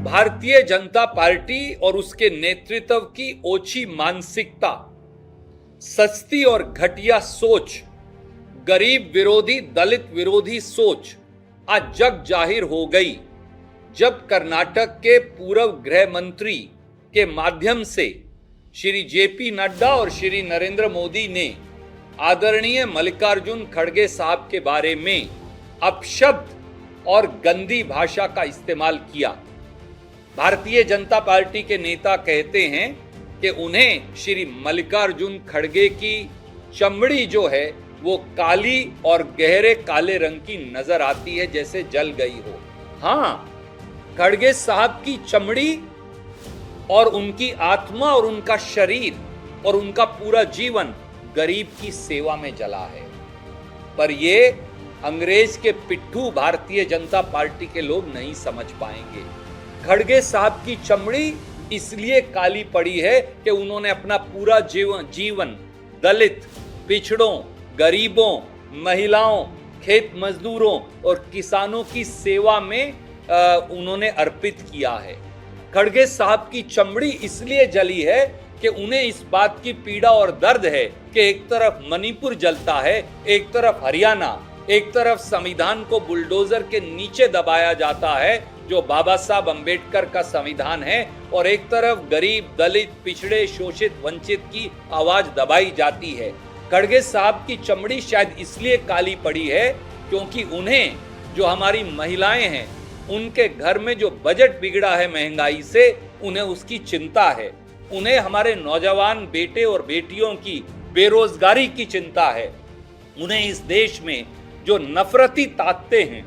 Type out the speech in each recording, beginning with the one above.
Bharatiya Janata party और उसके नेतृत्व की ओछी मानसिकता, सस्ती और घटिया सोच, गरीब विरोधी, दलित विरोधी सोच आज जग जाहिर हो गई जब कर्नाटक के पूर्व गृह मंत्री के माध्यम से श्री जेपी नड्डा और श्री नरेंद्र मोदी ने आदरणीय मल्लिकार्जुन खड़गे साहब के बारे में अपशब्द और गंदी भाषा का इस्तेमाल किया। भारतीय जनता पार्टी के नेता कहते हैं कि उन्हें श्री मल्लिकार्जुन खड़गे की चमड़ी जो है वो काली और गहरे काले रंग की नजर आती है, जैसे जल गई हो। हाँ, खड़गे साहब की चमड़ी और उनकी आत्मा और उनका शरीर और उनका पूरा जीवन गरीब की सेवा में जला है। पर ये अंग्रेज के पिट्ठू भारतीय जनता पार्टी के लोग नहीं समझ पाएंगे। खड़गे साहब की चमड़ी इसलिए काली पड़ी है कि उन्होंने अपना पूरा जीवन दलित, पिछड़ों, गरीबों, महिलाओं, खेत मजदूरों और किसानों की सेवा में उन्होंने अर्पित किया है। खड़गे साहब की चमड़ी इसलिए जली है कि उन्हें इस बात की पीड़ा और दर्द है कि एक तरफ मणिपुर जलता है, एक तरफ हरियाणा, एक तरफ संविधान को बुलडोजर के नीचे दबाया जाता है जो बाबा साहब अंबेडकर का संविधान है, और एक तरफ गरीब, दलित, पिछड़े, शोषित, वंचित की आवाज दबाई जाती है। खड़गे साहब की चमड़ी शायद इसलिए काली पड़ी है क्योंकि उन्हें, जो हमारी महिलाएं हैं, उनके घर में जो बजट बिगड़ा है महंगाई से, उन्हें उसकी चिंता है। उन्हें हमारे नौजवान बेटे और बेटियों की बेरोजगारी की चिंता है। उन्हें इस देश में जो नफरती ताकतें हैं,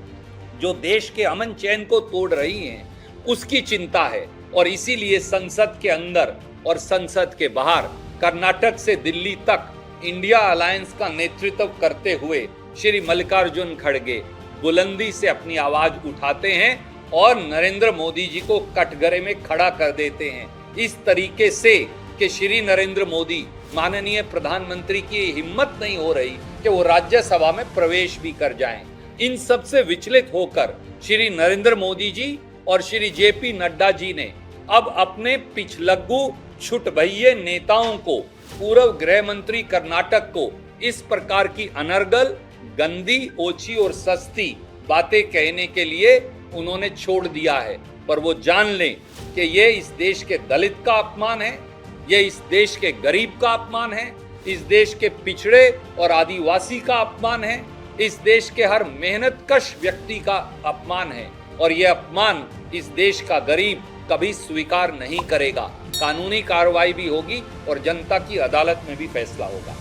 जो देश के अमन चैन को तोड़ रही हैं, उसकी चिंता है। और इसीलिए संसद के अंदर और संसद के बाहर, कर्नाटक से दिल्ली तक इंडिया अलायंस का नेतृत्व करते हुए श्री मल्लिकार्जुन खड़गे बुलंदी से अपनी आवाज उठाते हैं और नरेंद्र मोदी जी को कटघरे में खड़ा कर देते हैं, इस तरीके से कि श्री नरेंद्र मोदी, माननीय प्रधानमंत्री की हिम्मत नहीं हो रही कि वो राज्यसभा में प्रवेश भी कर जाएं। इन सब से विचलित होकर श्री नरेंद्र मोदी जी और श्री जेपी नड्डा जी ने अब अपने पिछलग्गू छुटभइये नेताओं को, पूर्व गृह मंत्री कर्नाटक को, इस प्रकार की अनर्गल, गंदी, ओछी और सस्ती बातें कहने के लिए उन्होंने छोड़ दिया है। पर वो जान लें कि ये इस देश के दलित का अपमान है, ये इस देश के गरीब का अपमान है, इस देश के पिछड़े और आदिवासी का अपमान है, इस देश के हर मेहनतकश व्यक्ति का अपमान है। और ये अपमान इस देश का गरीब कभी स्वीकार नहीं करेगा। कानूनी कार्रवाई भी होगी और जनता की अदालत में भी फैसला होगा।